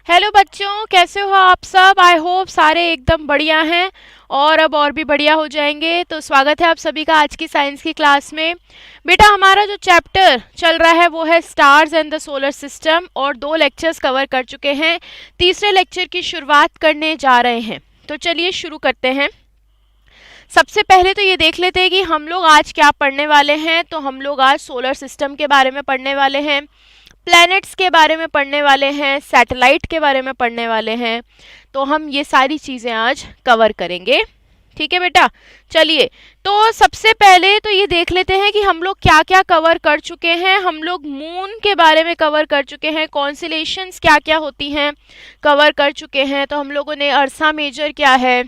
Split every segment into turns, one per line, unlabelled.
Hello बच्चों, कैसे हो आप सब। आई होप सारे एकदम बढ़िया हैं और अब और भी बढ़िया हो जाएंगे। तो स्वागत है आप सभी का आज की साइंस की क्लास में। बेटा, हमारा जो चैप्टर चल रहा है वो है stars and the solar system और 2 लेक्चर्स कवर कर चुके हैं। तीसरे लेक्चर की शुरुआत करने जा रहे हैं, तो चलिए शुरू करते हैं। सबसे पहले तो ये देख लेते हैं कि हम लोग आज क्या पढ़ने वाले हैं। तो हम लोग आज सोलर सिस्टम के बारे में पढ़ने वाले हैं, प्लैनेट्स के बारे में पढ़ने वाले हैं, सैटेलाइट के बारे में पढ़ने वाले हैं। तो हम ये सारी चीज़ें आज कवर करेंगे। ठीक है बेटा, चलिए। तो सबसे पहले तो ये देख लेते हैं कि हम लोग क्या क्या कवर कर चुके हैं। हम लोग मून के बारे में कवर कर चुके हैं, कॉन्स्टेलेशंस क्या क्या होती हैं कवर कर चुके हैं। तो हम लोगों ने अर्सा मेजर क्या है,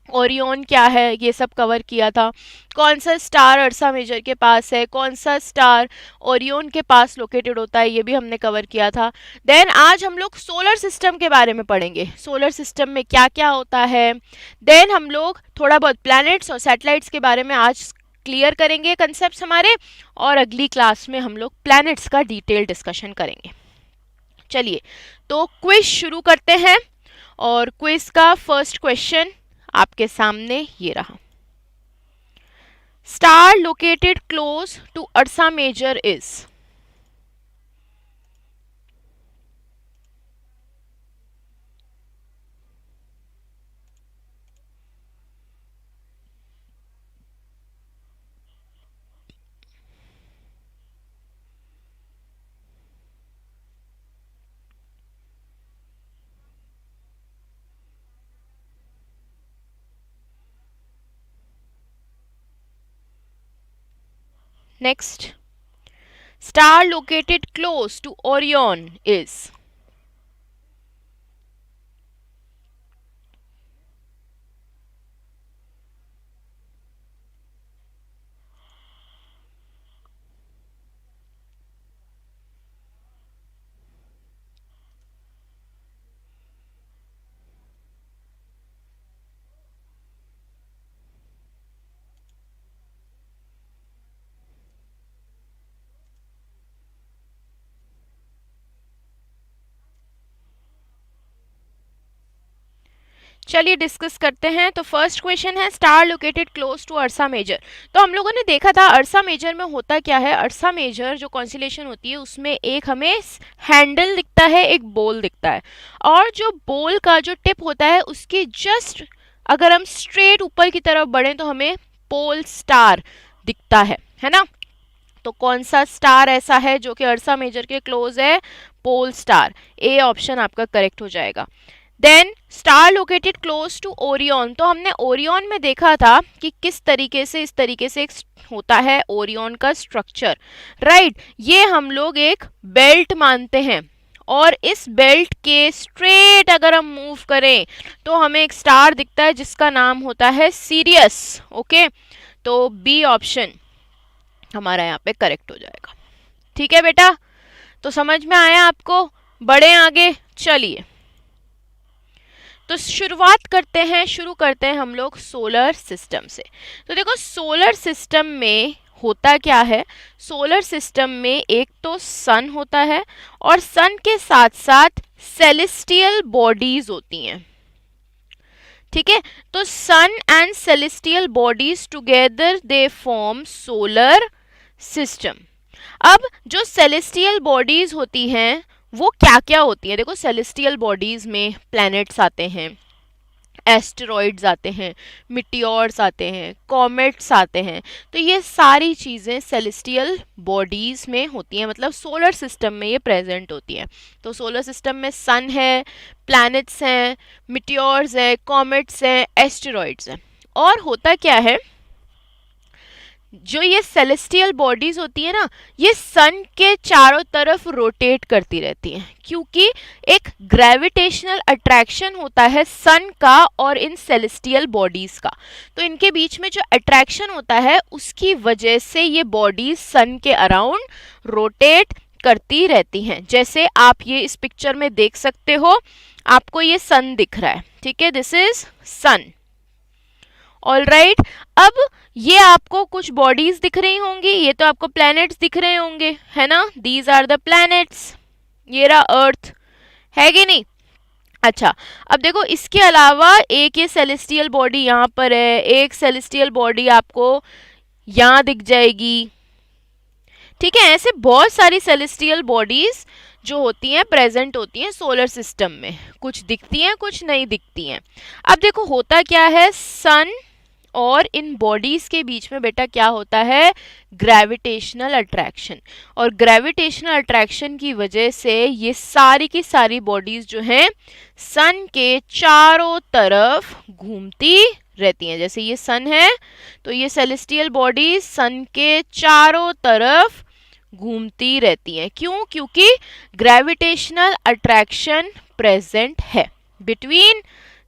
ओरियन क्या है, ये सब कवर किया था। कौन सा स्टार अर्सा मेजर के पास है, कौन सा स्टार ओरियन के पास लोकेटेड होता है, ये भी हमने कवर किया था। देन आज हम लोग सोलर सिस्टम के बारे में पढ़ेंगे, सोलर सिस्टम में क्या क्या होता है। देन हम लोग थोड़ा बहुत प्लैनेट्स और सैटेलाइट्स के बारे में आज क्लियर करेंगे कंसेप्ट हमारे, और अगली क्लास में हम लोग प्लैनेट्स का डिटेल डिस्कशन करेंगे। चलिए, तो क्विज शुरू करते हैं। और क्विज का फर्स्ट क्वेश्चन आपके सामने ये रहा। Star located close to Ursa Major is. Next, star located close to Orion is. चलिए डिस्कस करते हैं। तो फर्स्ट क्वेश्चन है star located close to Ursa Major. तो हम लोगों ने देखा था अर्सा मेजर में होता क्या है। अर्सा मेजर जो कॉन्स्टेलेशन होती है उसमें एक हमें हैंडल दिखता है, एक बोल दिखता है, और जो बोल का जो टिप होता है उसके जस्ट अगर हम स्ट्रेट ऊपर की तरफ बढ़ें तो हमें पोल स्टार दिखता है ना। तो कौन सा स्टार ऐसा है जो कि अर्सा मेजर के क्लोज है? Pole star. ए ऑप्शन आपका करेक्ट हो जाएगा। Then star located close to Orion. तो हमने ओरियन में देखा था कि किस तरीके से, इस तरीके से एक होता है ओरियन का स्ट्रक्चर, राइट। ये हम लोग एक बेल्ट मानते हैं, और इस बेल्ट के स्ट्रेट अगर हम मूव करें तो हमें एक स्टार दिखता है जिसका नाम होता है सीरियस। ओके, तो बी ऑप्शन हमारा यहाँ पे करेक्ट हो जाएगा। ठीक है बेटा, तो समझ में आया आपको? बढ़े आगे, चलिए। तो शुरू करते हैं हम लोग सोलर सिस्टम से। तो देखो, सोलर सिस्टम में होता क्या है। सोलर सिस्टम में एक तो सन होता है, और सन के साथ साथ सेलेस्टियल बॉडीज होती हैं। ठीक है, तो sun and celestial bodies together they form solar system. अब जो सेलेस्टियल बॉडीज होती हैं वो क्या क्या होती है। देखो, सेलेस्टियल बॉडीज में प्लैनेट्स आते हैं, एस्टेरॉइड्स आते हैं, मिटियोर्स आते हैं, कॉमेट्स आते हैं। तो ये सारी चीज़ें सेलेस्टियल बॉडीज में होती हैं, मतलब सोलर सिस्टम में ये प्रेजेंट होती हैं। तो सोलर सिस्टम में सन है, प्लैनेट्स हैं, मिटियोर्स हैं, कॉमेट्स हैं, एस्टेरॉइड्स हैं। और होता क्या है, जो ये सेलेस्टियल बॉडीज होती है ना, ये सन के चारों तरफ रोटेट करती रहती हैं, क्योंकि एक ग्रेविटेशनल अट्रैक्शन होता है सन का और इन सेलेस्टियल बॉडीज का। तो इनके बीच में जो अट्रैक्शन होता है उसकी वजह से ये बॉडीज सन के अराउंड रोटेट करती रहती हैं। जैसे आप ये इस पिक्चर में देख सकते हो, आपको ये सन दिख रहा है, ठीक है, this is sun. All right, अब ये आपको कुछ बॉडीज दिख रही होंगी, ये तो आपको प्लैनेट्स दिख रहे होंगे, है ना। These are the planets. ये रहा अर्थ, है कि नहीं। अच्छा, अब देखो इसके अलावा एक ये सेलेस्टियल बॉडी यहाँ पर है, एक सेलेस्टियल बॉडी आपको यहाँ दिख जाएगी, ठीक है। ऐसे बहुत सारी सेलेस्टियल बॉडीज जो होती हैं प्रेजेंट होती हैं सोलर सिस्टम में, कुछ दिखती हैं कुछ नहीं दिखती हैं। अब देखो होता क्या है, सन और इन बॉडीज के बीच में बेटा क्या होता है, ग्रेविटेशनल अट्रैक्शन। और ग्रेविटेशनल अट्रैक्शन की वजह से ये सारी की सारी बॉडीज जो हैं सन के चारों तरफ घूमती रहती हैं। जैसे ये सन है तो ये सेलेस्टियल बॉडीज सन के चारों तरफ घूमती रहती हैं। क्यों? क्योंकि ग्रेविटेशनल अट्रैक्शन प्रेजेंट है between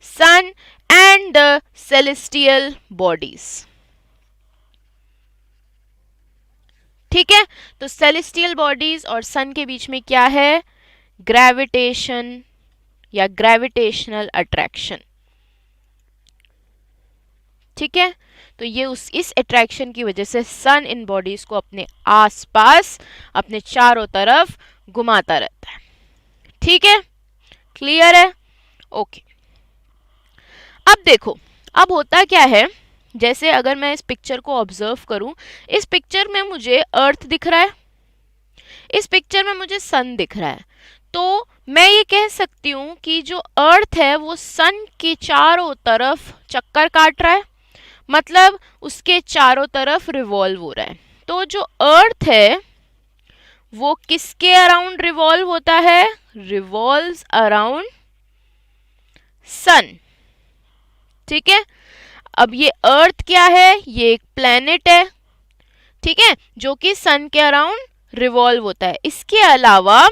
sun and the celestial bodies, ठीक है। तो सेलेस्टियल बॉडीज और सन के बीच में क्या है, ग्रेविटेशन या ग्रेविटेशनल अट्रैक्शन, ठीक है। तो ये इस अट्रैक्शन की वजह से सन इन बॉडीज को अपने आसपास अपने चारों तरफ घुमाता रहता है, ठीक है, क्लियर है, ओके। अब देखो अब होता क्या है, जैसे अगर मैं इस पिक्चर को ऑब्जर्व करूं, इस पिक्चर में मुझे अर्थ दिख रहा है, इस पिक्चर में मुझे सन दिख रहा है, तो मैं ये कह सकती हूं कि जो अर्थ है वो सन के चारों तरफ चक्कर काट रहा है, मतलब उसके चारों तरफ रिवॉल्व हो रहा है। तो जो अर्थ है वो किसके अराउंड रिवॉल्व होता है, रिवॉल्व्स अराउंड सन, ठीक है। अब ये अर्थ क्या है, ये एक प्लेनेट है, ठीक है, जो कि सन के अराउंड रिवॉल्व होता है। इसके अलावा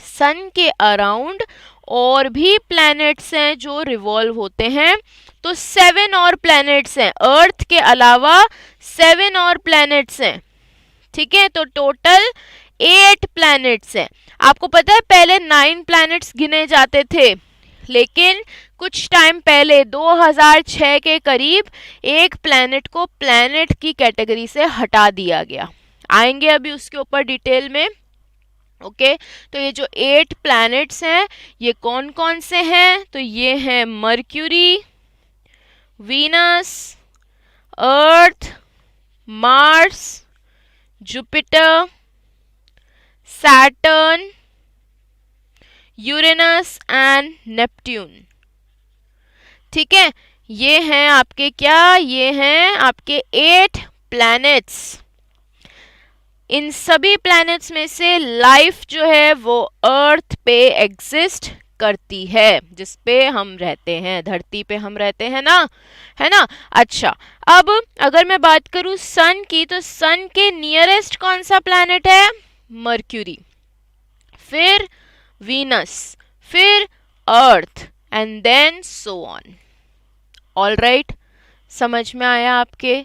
सन के अराउंड और भी प्लैनेट्स हैं जो रिवॉल्व होते हैं, तो 7 और प्लैनेट्स हैं, अर्थ के अलावा 7 और प्लैनेट्स हैं, ठीक है। तो टोटल 8 प्लैनेट्स हैं। आपको पता है पहले 9 प्लैनेट्स गिने जाते थे, लेकिन कुछ टाइम पहले 2006 के करीब एक प्लैनेट को प्लैनेट की कैटेगरी से हटा दिया गया। आएंगे अभी उसके ऊपर डिटेल में, ओके। तो ये जो 8 प्लैनेट्स हैं ये कौन कौन से हैं, तो ये हैं mercury, Venus, Earth, Mars, Jupiter, Saturn, Uranus and Neptune, ठीक है। ये हैं आपके क्या, ये हैं आपके 8 प्लैनेट्स। इन सभी प्लैनेट्स में से लाइफ जो है वो अर्थ पे एग्जिस्ट करती है, जिस पे हम रहते हैं, धरती पे हम रहते हैं ना, है ना। अच्छा, अब अगर मैं बात करूं सन की, तो सन के नियरेस्ट कौन सा प्लैनेट है, मर्क्यूरी, फिर वीनस, फिर Earth and then so on. All right, समझ में आया आपके।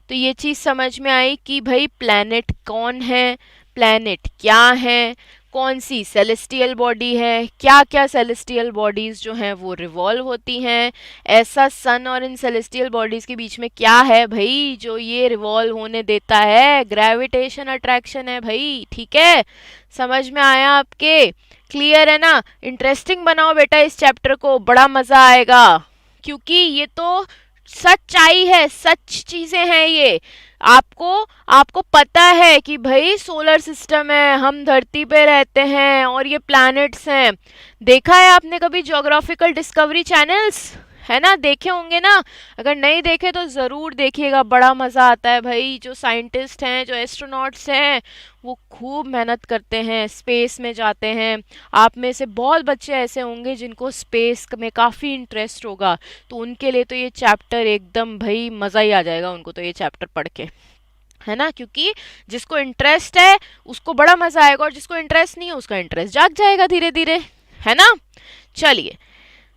तो ये चीज़ समझ में आई कि भाई प्लैनेट कौन है, प्लैनेट क्या है, कौन सी सेलेस्टियल बॉडी है, क्या क्या सेलेस्टियल बॉडीज़ जो हैं वो रिवॉल्व होती हैं, ऐसा सन और इन सेलेस्टियल बॉडीज़ के बीच में क्या है भाई जो ये रिवॉल्व होने देता है, ग्रेविटेशन अट्रैक्शन है भाई, ठीक है। समझ में आया आपके, क्लियर है ना। इंटरेस्टिंग बनाओ बेटा इस चैप्टर को, बड़ा मज़ा आएगा, क्योंकि ये तो सच्चाई है, सच चीजें हैं ये। आपको पता है कि भाई सोलर सिस्टम है, हम धरती पे रहते हैं और ये प्लैनेट्स हैं। देखा है आपने कभी ज्योग्राफिकल डिस्कवरी चैनल्स, है ना, देखे होंगे ना। अगर नहीं देखे तो ज़रूर देखिएगा, बड़ा मज़ा आता है भाई। जो साइंटिस्ट हैं, जो एस्ट्रोनॉट्स हैं, वो खूब मेहनत करते हैं, स्पेस में जाते हैं। आप में से बहुत बच्चे ऐसे होंगे जिनको स्पेस में काफ़ी इंटरेस्ट होगा, तो उनके लिए तो ये चैप्टर एकदम भाई मज़ा ही आ जाएगा उनको तो ये चैप्टर पढ़ के, है ना। क्योंकि जिसको इंटरेस्ट है उसको बड़ा मज़ा आएगा, और जिसको इंटरेस्ट नहीं है उसका इंटरेस्ट जाग जाएगा धीरे धीरे, है ना। चलिए,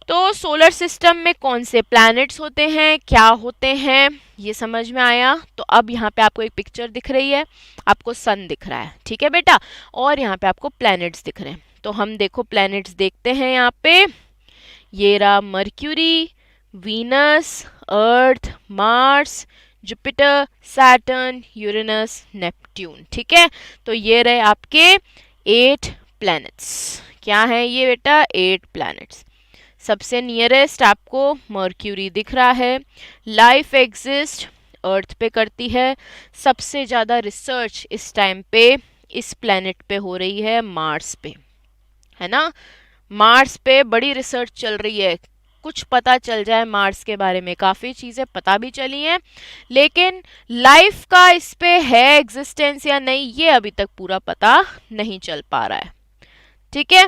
तो सोलर सिस्टम में कौन से प्लैनेट्स होते हैं, क्या होते हैं, ये समझ में आया। तो अब यहाँ पे आपको एक पिक्चर दिख रही है, आपको सन दिख रहा है, ठीक है बेटा, और यहाँ पे आपको प्लैनेट्स दिख रहे हैं। तो हम देखो प्लैनेट्स देखते हैं यहाँ पे, ये रहा Mercury, Venus, Earth, Mars, Jupiter, Saturn, Uranus, Neptune, ठीक है। तो ये रहे आपके 8 प्लैनेट्स। क्या है ये बेटा, 8 प्लैनेट्स। सबसे नियरेस्ट आपको मर्क्यूरी दिख रहा है। लाइफ एग्जिस्ट अर्थ पे करती है। सबसे ज़्यादा रिसर्च इस टाइम पे इस प्लेनेट पे हो रही है मार्स पे, है ना। मार्स पे बड़ी रिसर्च चल रही है। कुछ पता चल जाए मार्स के बारे में, काफ़ी चीज़ें पता भी चली हैं, लेकिन लाइफ का इस पे है एग्जिस्टेंस या नहीं ये अभी तक पूरा पता नहीं चल पा रहा है। ठीक है,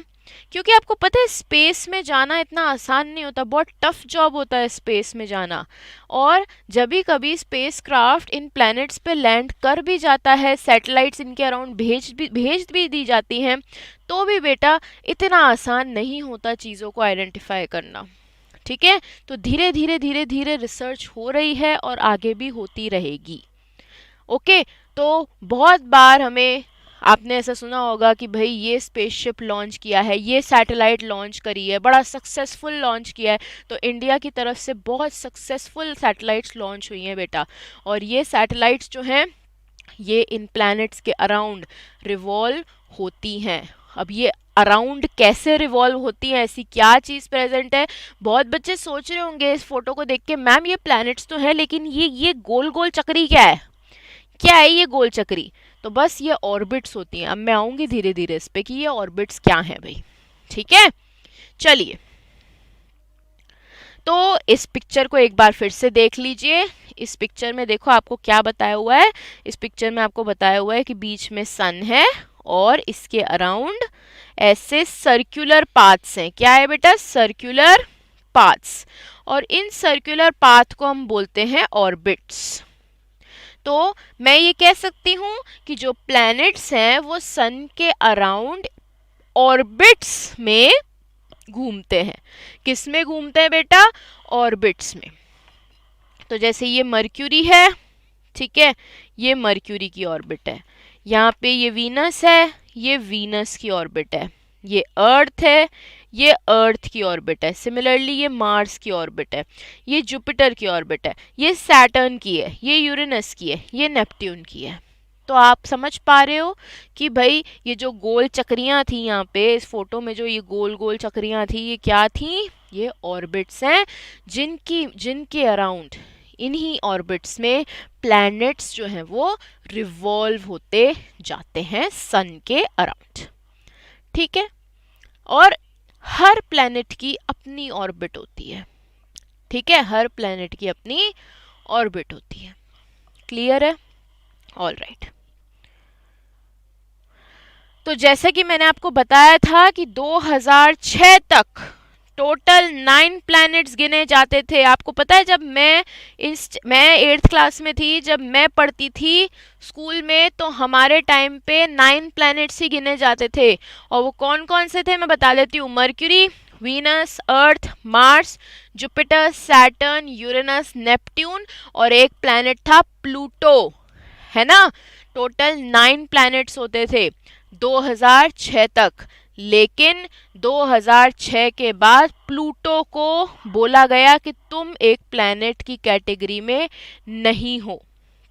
क्योंकि आपको पता है स्पेस में जाना इतना आसान नहीं होता, बहुत टफ जॉब होता है स्पेस में जाना। और जब भी कभी स्पेस क्राफ्ट इन प्लैनेट्स पे लैंड कर भी जाता है, सैटेलाइट्स इनके अराउंड भेज भी दी जाती हैं, तो भी बेटा इतना आसान नहीं होता चीज़ों को आइडेंटिफाई करना। ठीक है, तो धीरे धीरे रिसर्च हो रही है और आगे भी होती रहेगी। ओके, तो बहुत बार हमें आपने ऐसा सुना होगा कि भाई ये स्पेसशिप लॉन्च किया है, ये सैटेलाइट लॉन्च करी है, बड़ा सक्सेसफुल लॉन्च किया है। तो इंडिया की तरफ से बहुत सक्सेसफुल सैटेलाइट्स लॉन्च हुई हैं बेटा, और ये सैटेलाइट्स जो हैं ये इन प्लैनेट्स के अराउंड रिवॉल्व होती हैं। अब ये अराउंड कैसे रिवॉल्व होती है, ऐसी क्या चीज़ प्रेजेंट है। बहुत बच्चे सोच रहे होंगे इस फोटो को देख के, मैम ये प्लैनेट्स तो है लेकिन ये गोल गोल चक्री क्या है, क्या है ये गोल चक्री। तो बस ये ऑर्बिट्स होती हैं। अब मैं आऊंगी धीरे धीरे इस पे कि ये ऑर्बिट्स क्या हैं भाई। ठीक है, चलिए तो इस पिक्चर को एक बार फिर से देख लीजिए। इस पिक्चर में देखो आपको क्या बताया हुआ है। इस पिक्चर में आपको बताया हुआ है कि बीच में सन है और इसके अराउंड ऐसे सर्कुलर पाथ्स हैं। क्या है बेटा, सर्कुलर पाथ्स, और इन सर्कुलर पाथ को हम बोलते हैं ऑर्बिट्स। तो मैं ये कह सकती हूँ कि जो प्लैनेट्स हैं वो सन के अराउंड ऑर्बिट्स में घूमते हैं। किस में घूमते हैं बेटा, ऑर्बिट्स में। तो जैसे ये मर्क्यूरी है, ठीक है, ये मर्क्यूरी की ऑर्बिट है। यहाँ पे ये वीनस है, ये वीनस की ऑर्बिट है। ये अर्थ है, ये अर्थ की ऑर्बिट है। सिमिलरली ये मार्स की ऑर्बिट है, ये जुपिटर की ऑर्बिट है, ये सैटर्न की है, ये यूरेनस की है, ये नेपट्यून की है। तो आप समझ पा रहे हो कि भाई ये जो गोल चक्रियां थी यहाँ पे इस फोटो में, जो ये गोल गोल चक्रियां थी, ये क्या थी, ये ऑर्बिट्स हैं जिनके अराउंड, इन्हीं ऑर्बिट्स में प्लैनेट्स जो हैं वो रिवॉल्व होते जाते हैं सन के अराउंड। ठीक है, और हर प्लैनेट की अपनी ऑर्बिट होती है। ठीक है, हर प्लैनेट की अपनी ऑर्बिट होती है। क्लियर है, ऑल राइट। तो जैसे कि मैंने आपको बताया था कि 2006 तक टोटल 9 प्लैनेट्स गिने जाते थे। आपको पता है जब मैं 8th क्लास में थी, जब मैं पढ़ती थी स्कूल में, तो हमारे टाइम पे 9 प्लैनेट्स ही गिने जाते थे। और वो कौन कौन से थे मैं बता देती हूँ। Mercury, Venus, Earth, Mars, Jupiter, Saturn, Uranus, Neptune, और एक प्लैनेट था प्लूटो, है ना। टोटल 9 प्लैनेट्स होते थे 2006 तक। लेकिन 2006 के बाद प्लूटो को बोला गया कि तुम एक प्लैनेट की कैटेगरी में नहीं हो।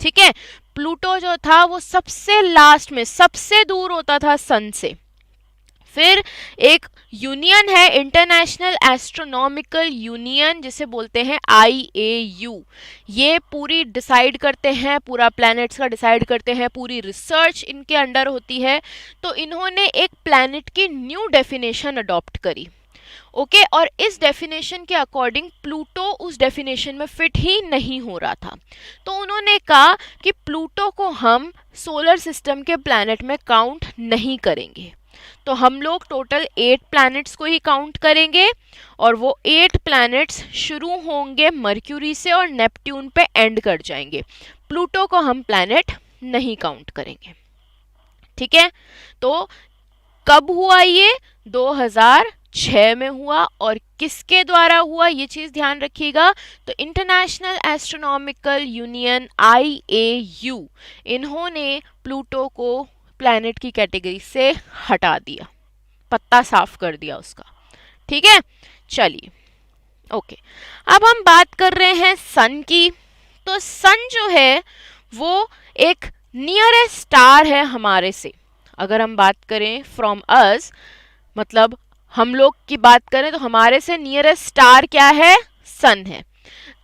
ठीक है, प्लूटो जो था वो सबसे लास्ट में, सबसे दूर होता था सन से। फिर एक यूनियन है, इंटरनेशनल एस्ट्रोनॉमिकल यूनियन, जिसे बोलते हैं IAU। ये पूरी डिसाइड करते हैं, पूरा प्लैनेट्स का डिसाइड करते हैं, पूरी रिसर्च इनके अंडर होती है। तो इन्होंने एक प्लैनेट की न्यू डेफिनेशन अडॉप्ट करी। ओके, और इस डेफिनेशन के अकॉर्डिंग प्लूटो उस डेफिनेशन में फिट ही नहीं हो रहा था। तो उन्होंने कहा कि प्लूटो को हम सोलर सिस्टम के प्लैनेट में काउंट नहीं करेंगे। तो हम लोग टोटल 8 प्लैनेट्स को ही काउंट करेंगे, और वो 8 प्लैनेट्स शुरू होंगे मर्क्यूरी से और नेपट्यून पे एंड कर जाएंगे। प्लूटो को हम प्लैनेट नहीं काउंट करेंगे। ठीक है, तो कब हुआ ये, 2006 में हुआ। और किसके द्वारा हुआ ये चीज ध्यान रखिएगा। तो इंटरनेशनल एस्ट्रोनॉमिकल यूनियन IAU, इन्होंने प्लूटो को प्लैनेट की कैटेगरी से हटा दिया, पत्ता साफ कर दिया उसका। ठीक है, चलिए ओके, अब हम बात कर रहे हैं सन की। तो सन जो है वो एक नियरेस्ट स्टार है हमारे से। अगर हम बात करें फ्रॉम अस, मतलब हम लोग की बात करें तो हमारे से नियरेस्ट स्टार क्या है, सन है।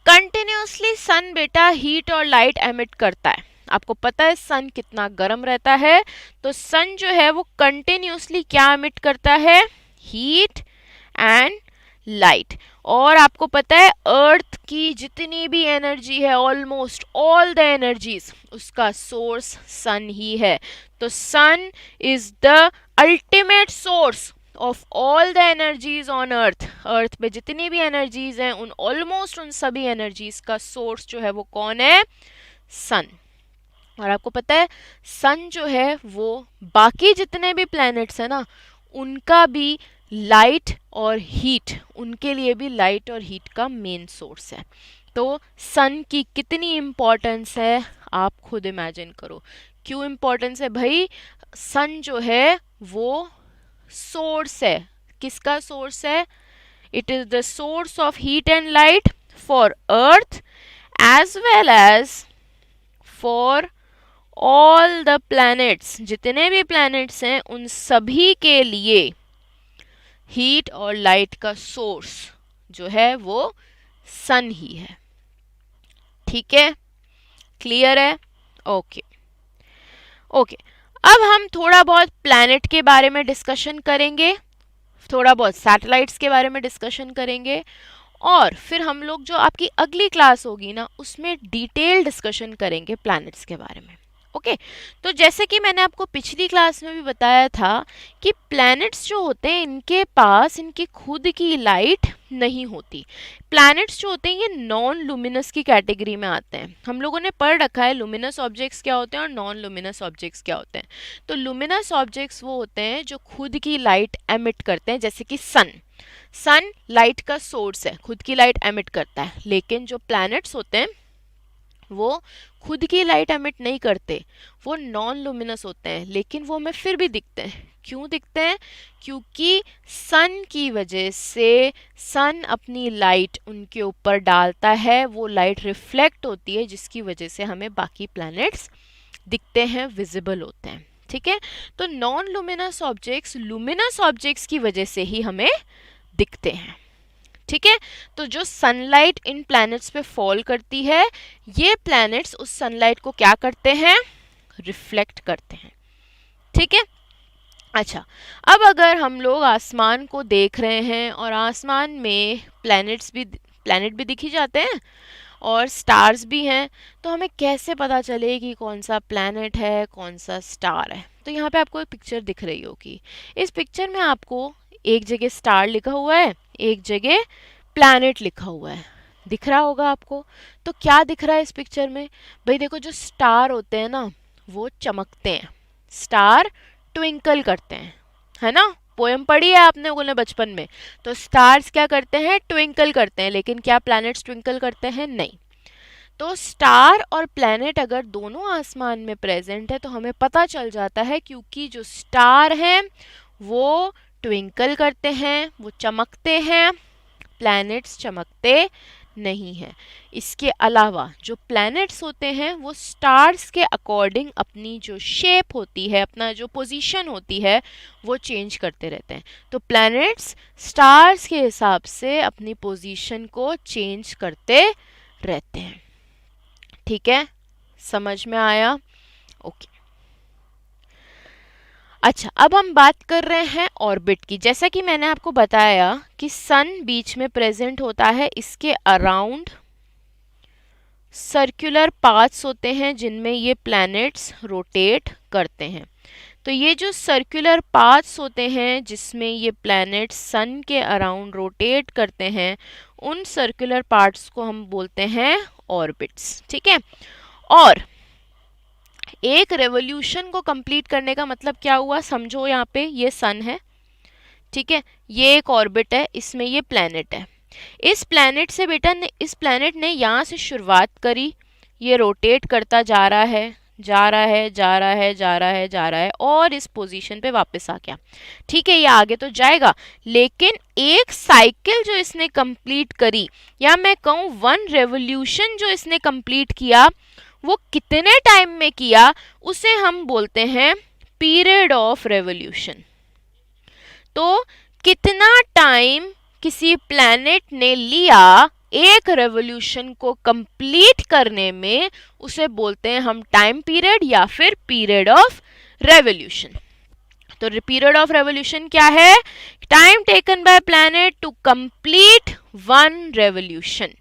कंटिन्यूसली सन बेटा हीट और लाइट एमिट करता है। आपको पता है सन कितना गर्म रहता है, तो सन जो है वो कंटिन्यूसली क्या एमिट करता है, हीट एंड लाइट। और आपको पता है अर्थ की जितनी भी एनर्जी है, ऑलमोस्ट ऑल द एनर्जीज, उसका सोर्स सन ही है। तो sun is the ultimate source of all the energies on earth. Earth पे जितनी भी एनर्जीज हैं उन ऑलमोस्ट उन सभी एनर्जीज का सोर्स जो है वो कौन है, सन। और आपको पता है सन जो है वो बाकी जितने भी प्लैनेट्स हैं ना, उनका भी लाइट और हीट, उनके लिए भी लाइट और हीट का मेन सोर्स है। तो सन की कितनी इम्पोर्टेंस है आप खुद इमेजिन करो। क्यों इम्पोर्टेंस है भाई, सन जो है वो सोर्स है, किसका सोर्स है, it is the source of heat and light for earth as well as for all the planets. जितने भी प्लैनेट्स हैं उन सभी के लिए हीट और लाइट का सोर्स जो है वो सन ही है। ठीक है, क्लियर है, ओके ओके। अब हम थोड़ा बहुत प्लैनेट के बारे में डिस्कशन करेंगे, थोड़ा बहुत सैटेलाइट्स के बारे में डिस्कशन करेंगे, और फिर हम लोग जो आपकी अगली क्लास होगी ना उसमें डिटेल डिस्कशन करेंगे प्लैनेट्स के बारे में। ओके तो जैसे कि मैंने आपको पिछली क्लास में भी बताया था कि प्लैनेट्स जो होते हैं इनके पास इनकी खुद की लाइट नहीं होती। प्लैनेट्स जो होते हैं ये नॉन लुमिनस की कैटेगरी में आते हैं। हम लोगों ने पढ़ रखा है लुमिनस ऑब्जेक्ट्स क्या होते हैं और नॉन लुमिनस ऑब्जेक्ट्स क्या होते हैं। तो लुमिनस ऑब्जेक्ट्स वो होते हैं जो खुद की लाइट एमिट करते हैं, जैसे कि सन। सन लाइट का सोर्स है, खुद की लाइट एमिट करता है। लेकिन जो प्लैनेट्स होते हैं वो खुद की लाइट एमिट नहीं करते, वो नॉन लुमिनस होते हैं, लेकिन वो हमें फिर भी दिखते हैं। क्यों दिखते हैं, क्योंकि सन की वजह से सन अपनी लाइट उनके ऊपर डालता है, वो लाइट रिफ्लेक्ट होती है जिसकी वजह से हमें बाकी प्लैनेट्स दिखते हैं, विजिबल होते हैं। ठीक है, तो non luminous objects luminous objects की वजह से ही हमें दिखते हैं। ठीक है, तो जो सनलाइट इन प्लैनेट्स पे फॉल करती है, ये प्लैनेट्स उस सनलाइट को क्या करते हैं, रिफ्लेक्ट करते हैं। ठीक है, अच्छा अब अगर हम लोग आसमान को देख रहे हैं और आसमान में प्लैनेट भी दिख ही जाते हैं और स्टार्स भी हैं, तो हमें कैसे पता चले कि कौन सा प्लैनेट है कौन सा स्टार है। तो यहाँ पे आपको एक पिक्चर दिख रही होगी। इस पिक्चर में आपको एक जगह स्टार लिखा हुआ है, एक जगह प्लैनेट लिखा हुआ है, दिख रहा होगा आपको। तो क्या दिख रहा है इस पिक्चर में, भाई देखो जो स्टार होते हैं ना वो चमकते हैं, स्टार ट्विंकल करते हैं, है ना। पोएम पढ़ी है आपने लोगों ने बचपन में, तो स्टार्स क्या करते हैं, ट्विंकल करते हैं। लेकिन क्या प्लैनेट्स ट्विंकल करते हैं, नहीं। तो स्टार और प्लैनेट अगर दोनों आसमान में प्रेजेंट है तो हमें पता चल जाता है, क्योंकि जो स्टार हैं वो ट्विंकल करते हैं, वो चमकते हैं, प्लैनेट्स चमकते नहीं हैं। इसके अलावा जो प्लैनेट्स होते हैं वो स्टार्स के अकॉर्डिंग अपनी जो शेप होती है, अपना जो पोजीशन होती है वो चेंज करते रहते हैं। तो प्लैनेट्स स्टार्स के हिसाब से अपनी पोजीशन को चेंज करते रहते हैं। ठीक है, समझ में आया, ओके। अच्छा अब हम बात कर रहे हैं ऑर्बिट की। जैसा कि मैंने आपको बताया कि सन बीच में प्रेजेंट होता है, इसके अराउंड सर्कुलर पाथ्स होते हैं जिनमें ये प्लैनेट्स रोटेट करते हैं। तो ये जो सर्कुलर पाथ्स होते हैं जिसमें ये प्लैनेट्स सन के अराउंड रोटेट करते हैं, उन सर्कुलर पार्ट्स को हम बोलते हैं ऑर्बिट्स। ठीक है, और एक रेवोल्यूशन को कंप्लीट करने का मतलब क्या हुआ, समझो यहाँ पे ये सन है, ठीक है, ये एक ऑर्बिट है, इसमें ये प्लैनेट है। इस प्लैनेट से बेटा इस प्लैनेट ने यहाँ से शुरुआत करी, ये रोटेट करता जा रहा है जा रहा है जा रहा है जा रहा है जा रहा है और इस पोजीशन पे वापस आ गया। ठीक है, ये आगे तो जाएगा, लेकिन एक साइकिल जो इसने कंप्लीट करी, या मैं कहूँ वन रेवोल्यूशन जो इसने कंप्लीट किया, वो कितने टाइम में किया उसे हम बोलते हैं पीरियड ऑफ रेवोल्यूशन। तो कितना टाइम किसी प्लैनेट ने लिया एक रेवोल्यूशन को कंप्लीट करने में, उसे बोलते हैं हम टाइम पीरियड या फिर पीरियड ऑफ रेवोल्यूशन। तो पीरियड ऑफ रेवोल्यूशन क्या है? Time taken by planet to complete one revolution.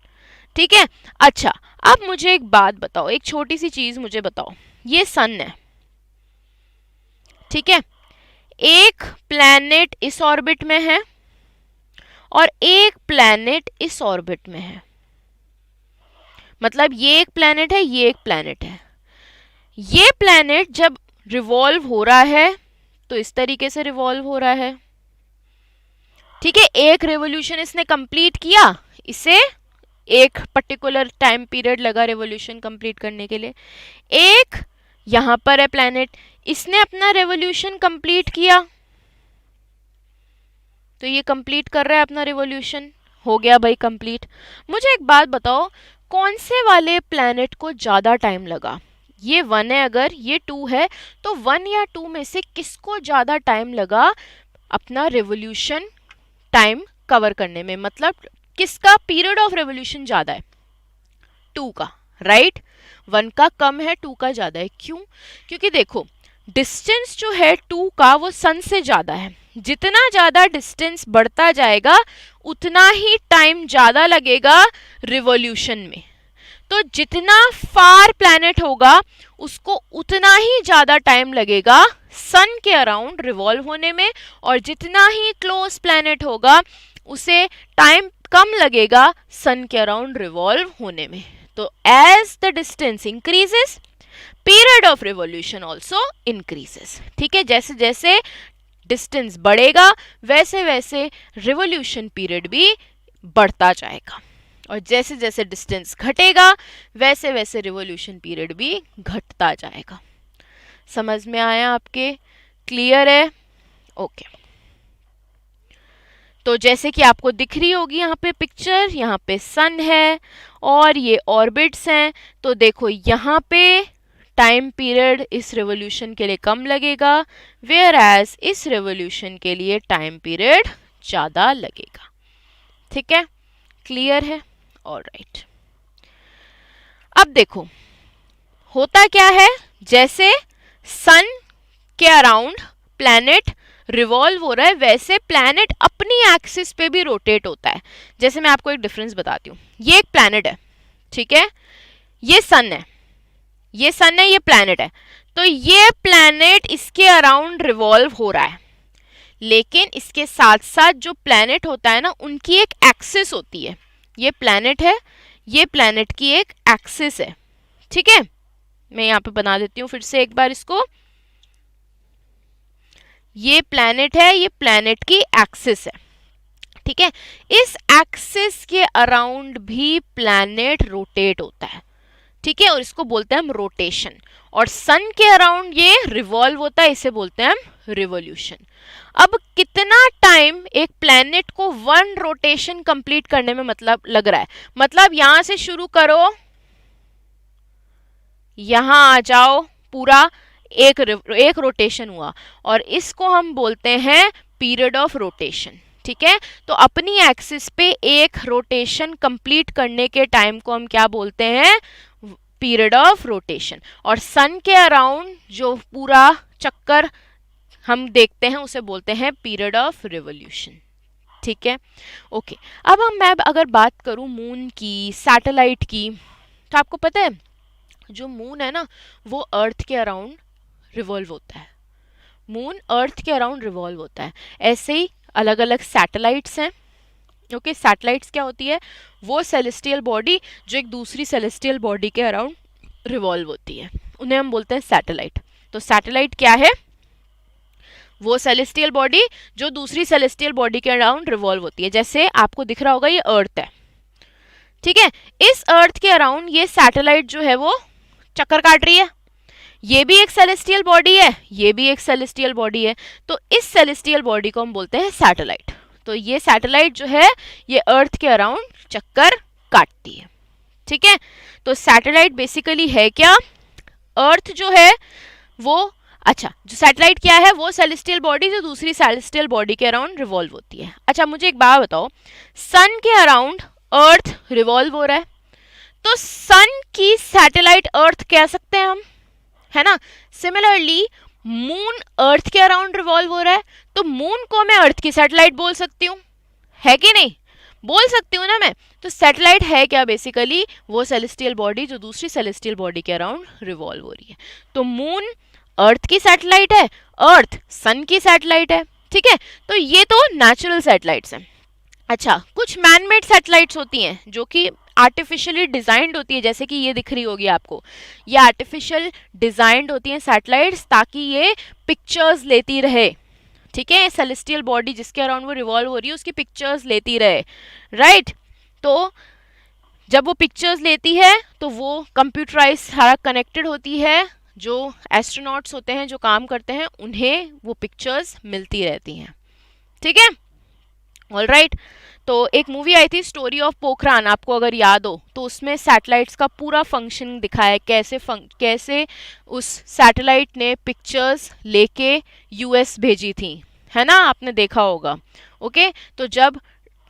ठीक है। अच्छा, अब मुझे एक बात बताओ, एक छोटी सी चीज मुझे बताओ। ये सन है, ठीक है, एक प्लैनेट इस ऑर्बिट में है और एक प्लैनेट इस ऑर्बिट में है। मतलब ये एक प्लैनेट है, ये एक प्लैनेट है। ये प्लैनेट जब रिवॉल्व हो रहा है तो इस तरीके से रिवॉल्व हो रहा है, ठीक है। एक रेवोल्यूशन इसने कंप्लीट किया, इसे एक पर्टिकुलर टाइम पीरियड लगा रेवोल्यूशन कंप्लीट करने के लिए। एक यहां पर है प्लैनेट, इसने अपना रेवोल्यूशन कंप्लीट किया, तो ये कंप्लीट कर रहा है अपना रेवोल्यूशन, हो गया भाई कंप्लीट। मुझे एक बात बताओ, कौन से वाले प्लैनेट को ज्यादा टाइम लगा? ये 1 है, अगर ये 2 है, तो 1 या 2 में से किसको ज्यादा टाइम लगा अपना रेवोल्यूशन टाइम कवर करने में? मतलब किसका पीरियड ऑफ रेवोल्यूशन ज्यादा है? 2 का, राइट। 1 का कम है, 2 का ज्यादा है। क्यों? क्योंकि देखो डिस्टेंस जो है 2 का वो सन से ज्यादा है। जितना ज्यादा डिस्टेंस बढ़ता जाएगा उतना ही टाइम ज्यादा लगेगा रिवॉल्यूशन में। तो जितना फार प्लैनेट होगा उसको उतना ही ज्यादा टाइम लगेगा सन के अराउंड रिवॉल्व होने में, और जितना ही क्लोज प्लैनेट होगा उसे टाइम कम लगेगा सन के अराउंड रिवॉल्व होने में। तो as the distance increases, period of revolution also increases. ठीक है, जैसे जैसे डिस्टेंस बढ़ेगा वैसे वैसे रिवॉल्यूशन पीरियड भी बढ़ता जाएगा, और जैसे जैसे डिस्टेंस घटेगा वैसे वैसे रिवॉल्यूशन पीरियड भी घटता जाएगा। समझ में आया आपके? क्लियर है? ओके। तो जैसे कि आपको दिख रही होगी यहाँ पे पिक्चर, यहाँ पे सन है और ये ऑर्बिट्स हैं। तो देखो यहाँ पे टाइम पीरियड इस रेवोल्यूशन के लिए कम लगेगा, वेयर एज इस रेवोल्यूशन के लिए टाइम पीरियड ज़्यादा लगेगा। ठीक है, क्लियर है? ऑलराइट। अब देखो होता क्या है, जैसे सन के अराउंड प्लैनेट रिवॉल्व हो रहा है वैसे प्लैनेट अपनी एक्सिस पे भी रोटेट होता है। जैसे मैं आपको एक डिफरेंस बताती हूँ, ये एक प्लैनेट है, ठीक है, ये सन है, ये सन है, ये प्लैनेट है। तो ये प्लैनेट इसके अराउंड रिवॉल्व हो रहा है, लेकिन इसके साथ साथ जो प्लैनेट होता है ना, उनकी एक एक्सिस होती है। ये प्लैनेट है, ये प्लैनेट की एक एक्सिस है। ठीक है, मैं यहाँ पे बना देती हूँ फिर से एक बार इसको। ये प्लैनेट है, ये प्लैनेट की एक्सिस है। ठीक है, इस एक्सिस के अराउंड भी प्लैनेट रोटेट होता है। ठीक है, और इसको बोलते हैं हम रोटेशन। और सन के अराउंड ये रिवॉल्व होता है, इसे बोलते हैं हम रिवॉल्यूशन। अब कितना टाइम एक प्लैनेट को 1 रोटेशन कंप्लीट करने में मतलब लग रहा है? मतलब यहां से शुरू करो, यहां आ जाओ, पूरा एक रोटेशन हुआ, और इसको हम बोलते हैं पीरियड ऑफ रोटेशन। ठीक है, तो अपनी एक्सिस पे एक रोटेशन कंप्लीट करने के टाइम को हम क्या बोलते हैं? Period of rotation. और सन के अराउंड जो पूरा चक्कर हम देखते हैं उसे बोलते हैं पीरियड ऑफ रिवॉल्यूशन। ठीक है, ओके। अब मैं अगर बात करूं मून की, सैटेलाइट की, तो आपको पता है जो मून है ना वो अर्थ के अराउंड रिवॉल्व होता है। मून अर्थ के अराउंड रिवॉल्व होता है। ऐसे ही अलग अलग सैटेलाइट्स हैं। ओके, सैटेलाइट्स क्या होती है? वो सेलेस्टियल बॉडी जो एक दूसरी सेलेस्टियल बॉडी के अराउंड रिवॉल्व होती है, उन्हें हम बोलते हैं सैटेलाइट। तो सैटेलाइट क्या है? वो सेलेस्टियल बॉडी जो दूसरी सेलेस्टियल बॉडी के अराउंड रिवॉल्व होती है। जैसे आपको दिख रहा होगा ये अर्थ है, ठीक है, इस अर्थ के अराउंड ये सैटेलाइट जो है वो चक्कर काट रही है। ये भी एक सेलेस्टियल बॉडी है, ये भी एक सेलेस्टियल बॉडी है, तो इस सेलेस्टियल बॉडी को हम बोलते हैं सैटेलाइट। तो ये सैटेलाइट जो है ये अर्थ के अराउंड चक्कर काटती है। ठीक है, तो सैटेलाइट बेसिकली है क्या? अर्थ जो है वो अच्छा, जो सैटेलाइट क्या है, वो सेलेस्टियल बॉडी जो दूसरी सेलेस्टियल बॉडी के अराउंड रिवॉल्व होती है। अच्छा मुझे एक बात बताओ, सन के अराउंड अर्थ रिवॉल्व हो रहा है, तो सन की सैटेलाइट अर्थ कह सकते हैं हम, है ना। सिमिलरली मून अर्थ के अराउंड रिवॉल्व हो रहा है, तो मून को मैं अर्थ की सैटेलाइट बोल सकती हूँ, है कि नहीं, बोल सकती हूँ ना मैं। तो सैटेलाइट है क्या, बेसिकली वो सेलेस्टियल बॉडी जो दूसरी सेलेस्टियल बॉडी के अराउंड रिवॉल्व हो रही है। तो मून अर्थ की सैटेलाइट है, अर्थ सन की सैटेलाइट है, ठीक है। तो ये तो नेचुरल सैटेलाइट्स हैं। अच्छा, कुछ मैनमेड सैटेलाइट्स होती हैं जो कि आर्टिफिशियली डिजाइंड होती है, जैसे कि ये दिख रही होगी आपको, ये आर्टिफिशियल डिजाइंड होती हैं सैटेलाइट्स ताकि ये पिक्चर्स लेती रहे, ठीक है। सेलेस्टियल बॉडी जिसके अराउंड वो रिवॉल्व हो रही है उसकी पिक्चर्स लेती रहे, राइट। तो जब वो पिक्चर्स लेती है तो वो कंप्यूटराइज सारा कनेक्टेड होती है, जो एस्ट्रोनॉट्स होते हैं जो काम करते हैं उन्हें वो पिक्चर्स मिलती रहती हैं, ठीक है। ऑल राइट, तो एक मूवी आई थी स्टोरी ऑफ पोखरान, आपको अगर याद हो, तो उसमें सैटेलाइट्स का पूरा फंक्शन दिखाया है, कैसे उस सैटेलाइट ने पिक्चर्स लेके यूएस भेजी थी, है ना, आपने देखा होगा। ओके, तो जब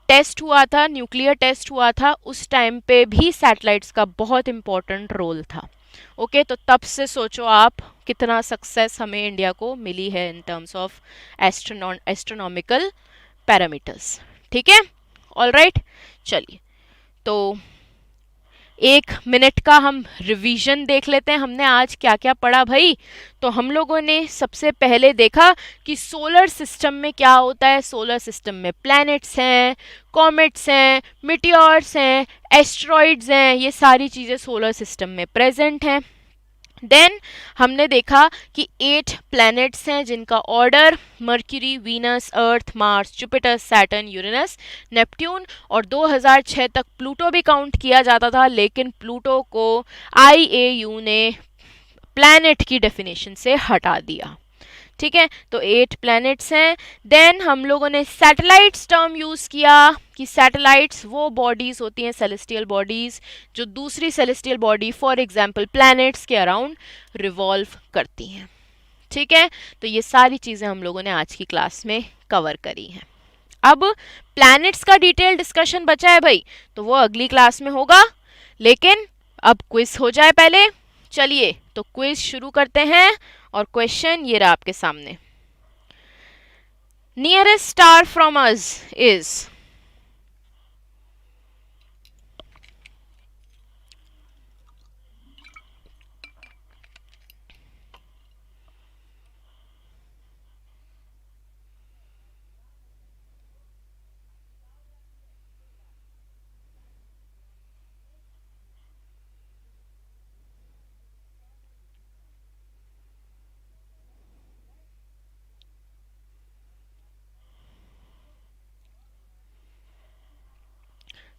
टेस्ट हुआ था, न्यूक्लियर टेस्ट हुआ था, उस टाइम पे भी सैटेलाइट्स का बहुत इंपॉर्टेंट रोल था। ओके, तो तब से सोचो आप कितना सक्सेस हमें इंडिया को मिली है in terms of astronomical parameters, ठीक है। ऑल राइट, चलिए, तो 1 मिनट का हम रिवीजन देख लेते हैं, हमने आज क्या क्या पढ़ा भाई। तो हम लोगों ने सबसे पहले देखा कि सोलर सिस्टम में क्या होता है, सोलर सिस्टम में प्लैनेट्स हैं, कॉमेट्स हैं, मिटियोर्स हैं, एस्ट्रॉइड्स हैं, ये सारी चीज़ें सोलर सिस्टम में प्रेजेंट हैं। देन हमने देखा कि 8 प्लैनेट्स हैं जिनका order Mercury, Venus, Earth, Mars, Jupiter, Saturn, Uranus, Neptune, और 2006 तक प्लूटो भी काउंट किया जाता था, लेकिन प्लूटो को आईएयू ने प्लैनेट की डेफिनेशन से हटा दिया, ठीक है। तो 8 प्लैनेट्स हैं। देन हम लोगों ने सैटेलाइट्स टर्म यूज़ किया कि सैटेलाइट्स वो बॉडीज़ होती हैं, सेलेस्टियल बॉडीज़, जो दूसरी celestial body for example planets के अराउंड रिवॉल्व करती हैं, ठीक है। तो ये सारी चीज़ें हम लोगों ने आज की क्लास में कवर करी हैं। अब प्लैनेट्स का डिटेल डिस्कशन बचा है भाई, तो वो अगली क्लास में होगा, लेकिन अब क्विज हो जाए पहले। चलिए, तो क्विज शुरू करते हैं, और क्वेश्चन ये रहा आपके सामने। Nearest star from us is,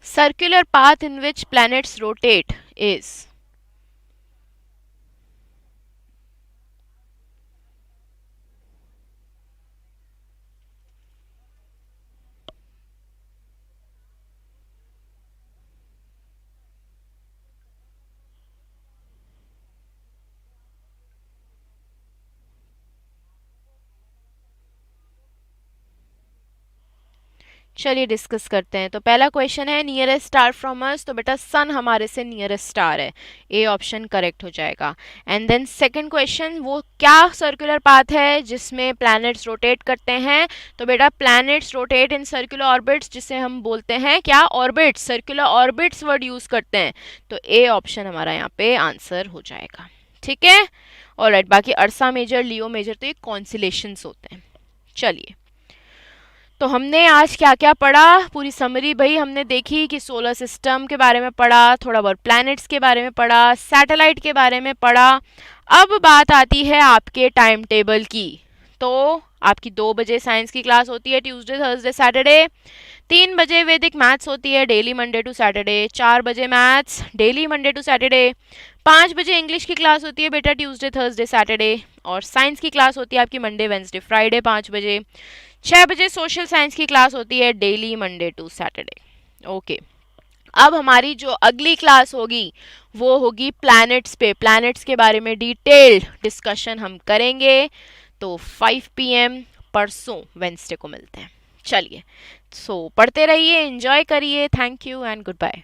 circular path in which planets rotate is, चलिए डिस्कस करते हैं। तो पहला क्वेश्चन है नियरेस्ट स्टार फ्रॉम अस, तो बेटा सन हमारे से नियरेस्ट स्टार है, ए ऑप्शन करेक्ट हो जाएगा। एंड देन सेकंड क्वेश्चन, वो क्या सर्कुलर पाथ है जिसमें प्लैनेट्स रोटेट करते हैं, तो बेटा planets rotate in circular orbits, जिसे हम बोलते हैं क्या, orbits, circular orbits word use करते हैं, तो ए ऑप्शन हमारा यहाँ पे आंसर हो जाएगा, ठीक है। ऑलराइट, बाकी अर्सा मेजर, लियो मेजर तो ये कॉन्सिलेशंस होते हैं। चलिए, तो हमने आज क्या क्या पढ़ा, पूरी समरी भाई हमने देखी कि सोलर सिस्टम के बारे में पढ़ा, थोड़ा बहुत प्लैनेट्स के बारे में पढ़ा, सैटेलाइट के बारे में पढ़ा। अब बात आती है आपके टाइम टेबल की। तो आपकी 2 बजे साइंस की क्लास होती है, ट्यूसडे, थर्सडे, सैटरडे। 3 बजे वैदिक मैथ्स होती है, डेली मंडे टू सैटरडे। 4 बजे maths, daily Monday to Saturday. 5 बजे इंग्लिश की क्लास होती है बेटा, ट्यूसडे, थर्सडे, सैटरडे। और साइंस की क्लास होती है आपकी मंडे, वेंसडे, फ्राइडे 5 बजे। 6 बजे सोशल साइंस की क्लास होती है, daily Monday to Saturday. Okay, अब हमारी जो अगली क्लास होगी वो होगी प्लैनेट्स पे, प्लैनेट्स के बारे में डिटेल्ड डिस्कशन हम करेंगे। तो 5 PM परसों वेंसडे को मिलते हैं। चलिए, सो पढ़ते रहिए, एंजॉय करिए। Thank you and good bye.